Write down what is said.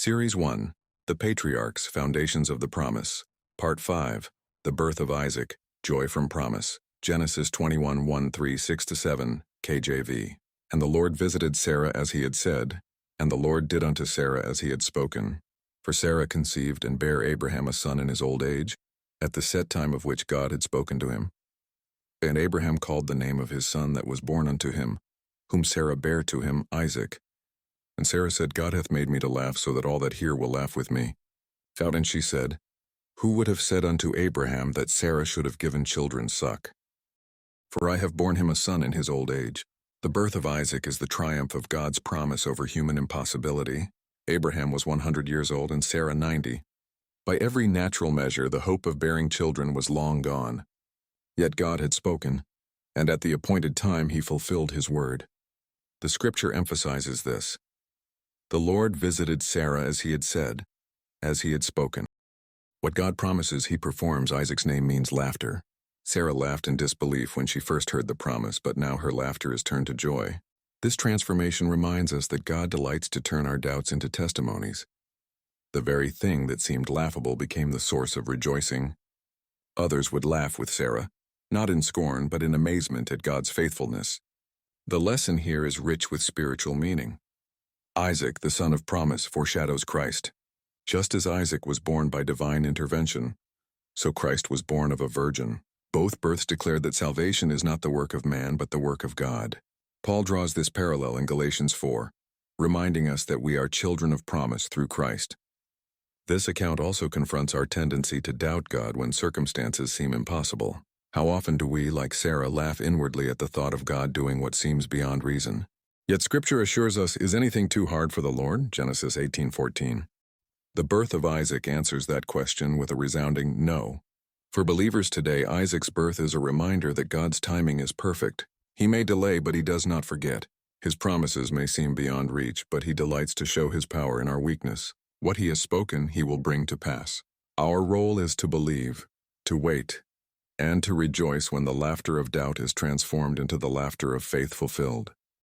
Series 1, The Patriarchs, Foundations of the Promise. Part 5, The Birth of Isaac, Joy from Promise. Genesis 21, 1-3, 6-7, KJV. And the Lord visited Sarah as he had said, and the Lord did unto Sarah as he had spoken. For Sarah conceived and bare Abraham a son in his old age, at the set time of which God had spoken to him. And Abraham called the name of his son that was born unto him, whom Sarah bare to him, Isaac. And Sarah said, God hath made me to laugh, so that all that hear will laugh with me. And she said, Who would have said unto Abraham that Sarah should have given children suck? For I have borne him a son in his old age. The birth of Isaac is the triumph of God's promise over human impossibility. Abraham was 100 years old and Sarah 90. By every natural measure, the hope of bearing children was long gone. Yet God had spoken, and at the appointed time he fulfilled his word. The scripture emphasizes this. The Lord visited Sarah as he had said, as he had spoken. What God promises, he performs. Isaac's name means laughter. Sarah laughed in disbelief when she first heard the promise, but now her laughter is turned to joy. This transformation reminds us that God delights to turn our doubts into testimonies. The very thing that seemed laughable became the source of rejoicing. Others would laugh with Sarah, not in scorn, but in amazement at God's faithfulness. The lesson here is rich with spiritual meaning. Isaac, the son of promise, foreshadows Christ. Just as Isaac was born by divine intervention, so Christ was born of a virgin. Both births declared that salvation is not the work of man, but the work of God. Paul draws this parallel in Galatians 4, reminding us that we are children of promise through Christ. This account also confronts our tendency to doubt God when circumstances seem impossible. How often do we, like Sarah, laugh inwardly at the thought of God doing what seems beyond reason? Yet Scripture assures us, is anything too hard for the Lord? Genesis 18:14. The birth of Isaac answers that question with a resounding no. For believers today, Isaac's birth is a reminder that God's timing is perfect. He may delay, but he does not forget. His promises may seem beyond reach, but he delights to show his power in our weakness. What he has spoken, he will bring to pass. Our role is to believe, to wait, and to rejoice when the laughter of doubt is transformed into the laughter of faith fulfilled.